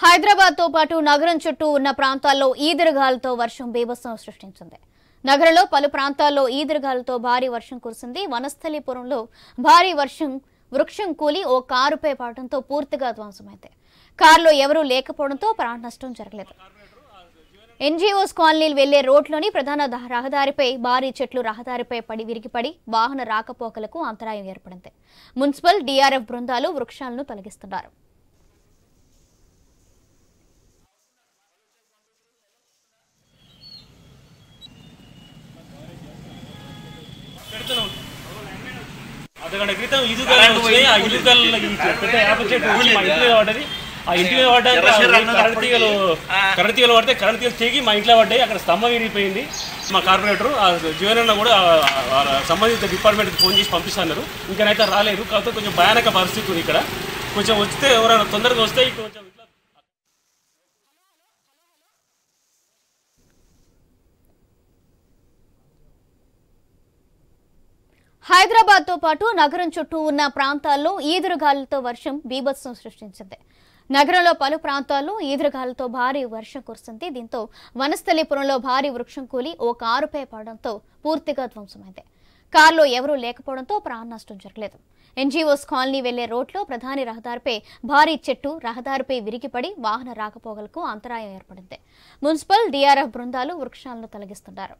హైదరాబాద్ తో పాటు నగరం చుట్టూ ఉన్న ప్రాంతాల్లో ఈదురుగాలులతో వర్షం బీభత్సం సృష్టించింది. నగరంలో పలు ప్రాంతాల్లో ఈదురుగాలులతో భారీ వర్షం కురిసింది. వనస్థలిపురంలో భారీ వర్షం వృక్షం కూలి ఓ కారుపై పడడంతో పూర్తిగా ధ్వంసమైంది. కారులో ఎవరూ లేకపోవడంతో ప్రాణ నష్టం జరగలేదు. ఎన్జీఓస్ కాలనీలు వెళ్లే రోడ్లోని ప్రధాన రహదారిపై భారీ చెట్లు రహదారిపై విరిగిపడి వాహన రాకపోకలకు అంతరాయం ఏర్పడింది. మున్సిపల్ డీఆర్ఎఫ్ బృందాలు వృక్షాలను తొలగిస్తున్నారు. అర్ధగంట క్రితం ఆ ఇంటి మీద పడ్డానికి కరెంట్ తీగలు పడితే కరెంట్ తీగలు తెగి మా ఇంట్లో పడ్డాయి. అక్కడ స్తంభం విరిగిపోయింది. మా కార్పొరేటర్ జీవన్ అన్న కూడా సంబంధిత డిపార్ట్మెంట్కి ఫోన్ చేసి పంపిస్తున్నారు. ఇంకనైతే రాలేదు. కాకపోతే కొంచెం భయానక పరిస్థితి ఉంది ఇక్కడ. కొంచెం వస్తే ఎవరైనా తొందరగా వస్తే కొంచెం హైదరాబాద్ తో పాటు నగరం చుట్టూ ఉన్న ప్రాంతాల్లో ఈదురుగాలులతో వర్షం బీభత్సం సృష్టించింది. నగరంలో పలు ప్రాంతాల్లో ఈదురుగాలులతో భారీ వర్షం కురిసింది. దీంతో వనస్థలిపురంలో భారీ వృక్షం కూలి ఓ కారుపై పడడంతో పూర్తిగా ధ్వంసమైంది. కారులో ఎవరూ లేకపోవడంతో ప్రాణ నష్టం జరగలేదు. ఎన్జీఓస్ కాలనీ వెళ్లే రోడ్లో ప్రధాన రహదారిపై భారీ చెట్టు రహదారిపై విరిగిపడి వాహన రాకపోకలకు అంతరాయం ఏర్పడింది. మున్సిపల్ డీఆర్ఎఫ్ బృందాలు వృక్షాలను తొలగిస్తున్నారు.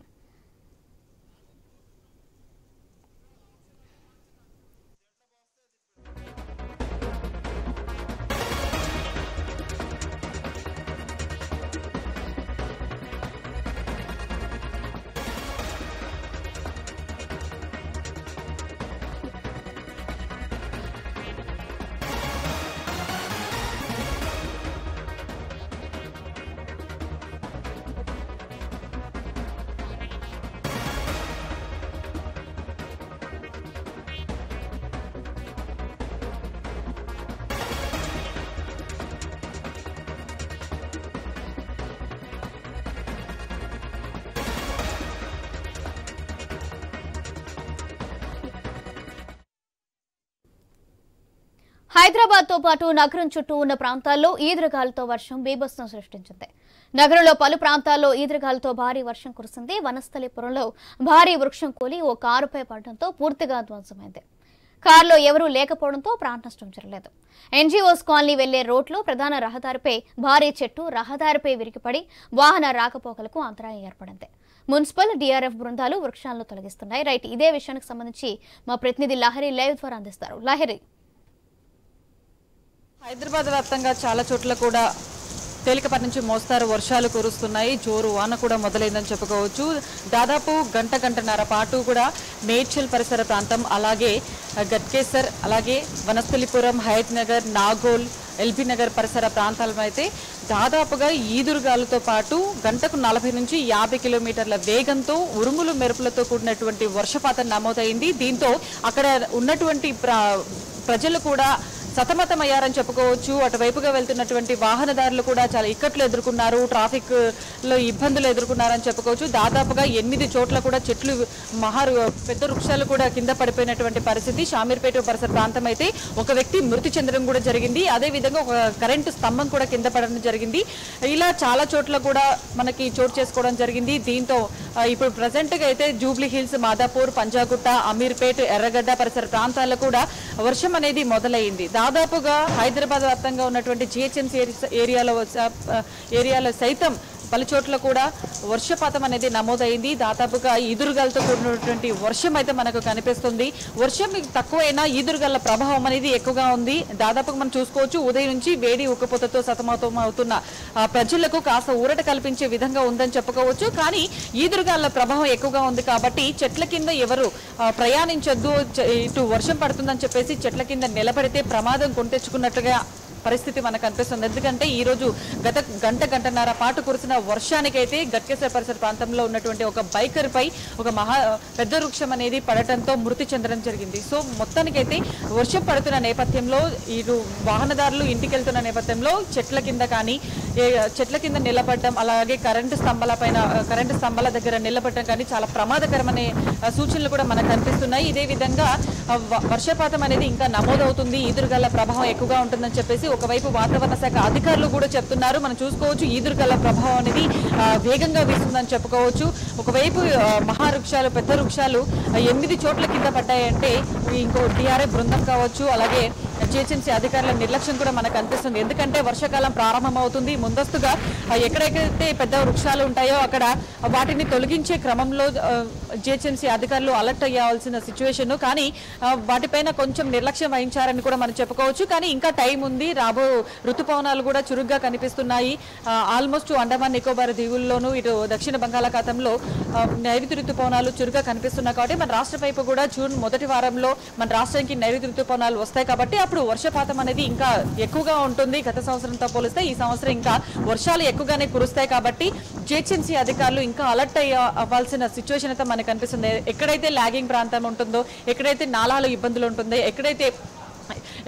హైదరాబాద్ తో పాటు నగరం చుట్టూ ఉన్న ప్రాంతాల్లో ఈదురుగాలులతో వర్షం బీభత్సం సృష్టించింది. నగరంలో పలు ప్రాంతాల్లో ఈదురుగాలులతో భారీ వర్షం కురిసింది. వనస్థలిపురంలో భారీ వృక్షం కూలి ఓ కారుపై పడడంతో పూర్తిగా ధ్వంసమైంది. కారులో ఎవరూ లేకపోవడంతో ప్రాణ నష్టం జరగలేదు. ఎన్జీఓస్ కాలనీ వెళ్లే రోడ్లో ప్రధాన రహదారిపై భారీ చెట్టు రహదారిపై విరిగిపడి వాహన రాకపోకలకు అంతరాయం ఏర్పడింది. మున్సిపల్ డీఆర్ఎఫ్ బృందాలు వృక్షాలను తొలగిస్తున్నాయి. రైట్, ఇదే విషయానికి సంబంధించి మా ప్రతినిధి లహరి లైవ్ ద్వారా అందిస్తారు. లహరి, హైదరాబాద్ వ్యాప్తంగా చాలా చోట్ల కూడా తేలికపాటి నుంచి మోస్తారు వర్షాలు కురుస్తున్నాయి. జోరు వాన కూడా మొదలైందని చెప్పుకోవచ్చు. దాదాపు గంటన్నర పాటు కూడా మేడ్చల్ పరిసర ప్రాంతం, అలాగే గట్కేసర్, అలాగే వనస్థలిపురం, హయత్ నగర్, నాగోల్, ఎల్బీ నగర్ పరిసర ప్రాంతాలను అయితే దాదాపుగా ఈదురుగాలుతో పాటు గంటకు 40 నుంచి 50 కిలోమీటర్ల వేగంతో ఉరుములు మెరుపులతో కూడినటువంటి వర్షపాతం నమోదైంది. దీంతో అక్కడ ఉన్నటువంటి ప్రజలు కూడా సతమతమయ్యారని చెప్పుకోవచ్చు. అటువైపుగా వెళ్తున్నటువంటి వాహనదారులు కూడా చాలా ఇక్కట్లు ఎదుర్కొన్నారు. ట్రాఫిక్ లో ఇబ్బందులు ఎదుర్కొన్నారని చెప్పుకోవచ్చు. దాదాపుగా 8 చోట్ల కూడా చెట్లు పెద్ద వృక్షాలు కూడా కింద పడిపోయినటువంటి పరిస్థితి. షామీర్పేట పరిసర ప్రాంతం అయితే ఒక వ్యక్తి మృతి చెందడం కూడా జరిగింది. అదేవిధంగా ఒక కరెంటు స్తంభం కూడా కింద పడడం జరిగింది. ఇలా చాలా చోట్ల కూడా మనకి చోటు చేసుకోవడం జరిగింది. దీంతో ఇప్పుడు ప్రజెంట్ గా అయితే జూబ్లీ హిల్స్, మాదాపూర్, పంజాగుట్ట, అమీర్పేట్, ఎర్రగడ్డ పరిసర ప్రాంతాల్లో కూడా వర్షం అనేది మొదలైంది. దాదాపుగా హైదరాబాద్ వ్యాప్తంగా ఉన్నటువంటి జిహెచ్ఎంసీ ఏరియాలో సైతం పలు చోట్ల కూడా వర్షపాతం అనేది నమోదైంది. దాదాపుగా ఈదురుగాలతో కూడినటువంటి వర్షం అయితే మనకు కనిపిస్తుంది. వర్షం తక్కువైనా ఈదురుగాల ప్రభావం అనేది ఎక్కువగా ఉంది. దాదాపుగా మనం చూసుకోవచ్చు, ఉదయం నుంచి వేడి ఉక్కపోతతో సతమతం అవుతున్న ప్రజలకు కాస్త ఊరట కల్పించే విధంగా ఉందని చెప్పుకోవచ్చు. కానీ ఈదురుగాల ప్రభావం ఎక్కువగా ఉంది కాబట్టి చెట్ల కింద ఎవరు ప్రయాణించొద్దు, ఇటు వర్షం పడుతుందని చెప్పేసి చెట్ల కింద నిలబడితే ప్రమాదం కొని తెచ్చుకున్నట్లుగా పరిస్థితి మనకు కనిపిస్తుంది. ఎందుకంటే ఈ రోజు గత గంటన్నర పాటు కురిసిన వర్షానికైతే గట్కేసర్ పరిసర ప్రాంతంలో ఉన్నటువంటి ఒక బైకర్ పై ఒక పెద్ద వృక్షం అనేది పడటంతో మృతి చెందడం జరిగింది. సో మొత్తానికైతే వర్షం పడుతున్న నేపథ్యంలో ఇటు వాహనదారులు ఇంటికి వెళ్తున్న నేపథ్యంలో చెట్ల కింద నిలబడడం, అలాగే కరెంటు స్తంభాల దగ్గర నిలబడడం కానీ చాలా ప్రమాదకరమనే సూచనలు కూడా మనకు కనిపిస్తున్నాయి. ఇదే విధంగా వర్షపాతం అనేది ఇంకా నమోదవుతుంది, ఈదురుగాల ప్రభావం ఎక్కువగా ఉంటుందని చెప్పేసి ఒకవైపు వాతావరణ శాఖ అధికారులు కూడా చెప్తున్నారు. మనం చూసుకోవచ్చు ఈదురుగాల ప్రభావం అనేది వేగంగా వీస్తుందని చెప్పుకోవచ్చు. ఒకవైపు మహావృక్షాలు, పెద్ద వృక్షాలు 8 చోట్ల కింద పడ్డాయంటే ఇంకో డిఆర్ఎఫ్ బృందం కావచ్చు, అలాగే జిహెచ్ఎంసీ అధికారుల నిర్లక్ష్యం కూడా మనకు అనిపిస్తుంది. ఎందుకంటే వర్షాకాలం ప్రారంభమవుతుంది. ముందస్తుగా ఎక్కడెక్కడైతే పెద్ద వృక్షాలు ఉంటాయో అక్కడ వాటిని తొలగించే క్రమంలో జిహెచ్ఎంసీ అధికారులు అలర్ట్ అయ్యాల్సిన సిచ్యువేషన్. కానీ వాటిపైన కొంచెం నిర్లక్ష్యం వహించారని కూడా మనం చెప్పుకోవచ్చు. కానీ ఇంకా టైం ఉంది. రాబో ఋతుపవనాలు కూడా చురుగ్గా కనిపిస్తున్నాయి. ఆల్మోస్ట్ అండమాన్ నికోబార్ దీవుల్లోనూ ఇటు దక్షిణ బంగాళాఖాతంలో నైరుతి ఋతుపవనాలు చురుగ్గా కనిపిస్తున్నాయి. కాబట్టి మన రాష్ట్ర వైపు కూడా జూన్ మొదటి వారంలో మన రాష్ట్రానికి నైరుతి ఋతుపవనాలు వస్తాయి. కాబట్టి అప్పుడు వర్షపాతం అనేది ఇంకా ఎక్కువగా ఉంటుంది. గత సంవత్సరంతో పోలిస్తే ఈ సంవత్సరం ఇంకా వర్షాలు ఎక్కువగానే కురుస్తాయి. కాబట్టి జిహెచ్ఎంసీ అధికారులు ఇంకా అలర్ట్ అవ్వాల్సిన సిచ్యువేషన్ అయితే మనకు కనిపిస్తుంది. ఎక్కడైతే లాగింగ్ ప్రాంతం ఉంటుందో, ఎక్కడైతే నాలాలు ఇబ్బందులు ఉంటుందో, ఎక్కడైతే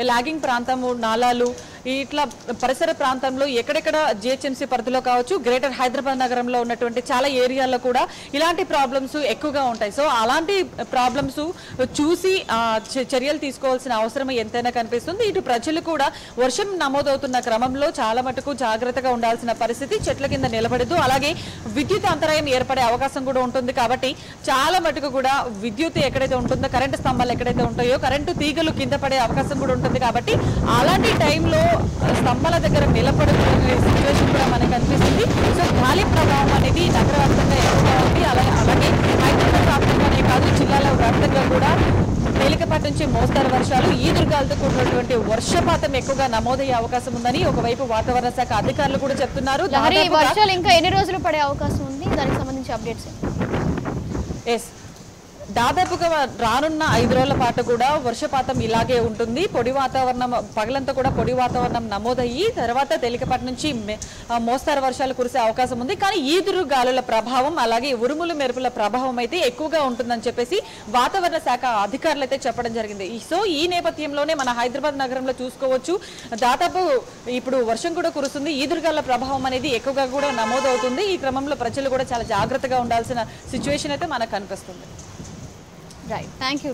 లాగింగ్ ప్రాంతము, నాలాలు, ఇట్లా పరిసర ప్రాంతంలో ఎక్కడెక్కడ జిహెచ్ఎంసీ పరిధిలో కావచ్చు, గ్రేటర్ హైదరాబాద్ నగరంలో ఉన్నటువంటి చాలా ఏరియాల్లో కూడా ఇలాంటి ప్రాబ్లమ్స్ ఎక్కువగా ఉంటాయి. సో అలాంటి ప్రాబ్లమ్స్ చూసి చర్యలు తీసుకోవాల్సిన అవసరం ఎంతైనా కనిపిస్తుంది. ఇటు ప్రజలు కూడా వర్షం నమోదవుతున్న క్రమంలో చాలా మటుకు జాగ్రత్తగా ఉండాల్సిన పరిస్థితి. చెట్ల కింద నిలబడదు. అలాగే విద్యుత్ అంతరాయం ఏర్పడే అవకాశం కూడా ఉంటుంది. కాబట్టి చాలా మటుకు కూడా విద్యుత్ ఎక్కడైతే ఉంటుందో, కరెంటు స్తంభాలు ఎక్కడైతే ఉంటాయో కరెంటు తీగలు కింద పడే అవకాశం కూడా ఉంటుంది. కాబట్టి అలాంటి టైంలో స్తంభాల దగ్గర నిలబడుతున్న సిచ్యువేషన్ కూడా మనకు కనిపిస్తుంది. సో గాలి ప్రభావం అనేది నగర వ్యాప్తంగా ఎక్కువగా ఉంది. అలాగే హైదరాబాద్ వ్యాప్తంగానే కాదు, జిల్లాల వ్యాప్తంగా కూడా తేలికపాటి నుంచి మోస్తరు వర్షాలు, ఈదురుగాలతో కూడినటువంటి వర్షపాతం ఎక్కువగా నమోదయ్యే అవకాశం ఉందని ఒకవైపు వాతావరణ శాఖ అధికారులు కూడా చెప్తున్నారు. వర్షాలు ఇంకా ఎన్ని రోజులు పడే అవకాశం ఉంది? దానికి సంబంధించి అప్డేట్స్. దాదాపుగా రానున్న 5 రోజుల పాటు కూడా వర్షపాతం ఇలాగే ఉంటుంది. పొడి వాతావరణం, పగలంతా కూడా పొడి వాతావరణం నమోదయ్యి తర్వాత తేలికపాటి నుంచి మోస్తారు వర్షాలు కురిసే అవకాశం ఉంది. కానీ ఈదురు గాలుల ప్రభావం, అలాగే ఉరుములు మెరుపుల ప్రభావం అయితే ఎక్కువగా ఉంటుందని చెప్పేసి వాతావరణ శాఖ అధికారులు అయితే చెప్పడం జరిగింది. సో ఈ నేపథ్యంలోనే మన హైదరాబాద్ నగరంలో చూసుకోవచ్చు, దాదాపు ఇప్పుడు వర్షం కూడా కురుస్తుంది. ఈదురుగాల ప్రభావం అనేది ఎక్కువగా కూడా నమోదవుతుంది. ఈ క్రమంలో ప్రజలు కూడా చాలా జాగ్రత్తగా ఉండాల్సిన సిచ్యువేషన్ అయితే మనకు కనిపిస్తుంది. Right. Thank you.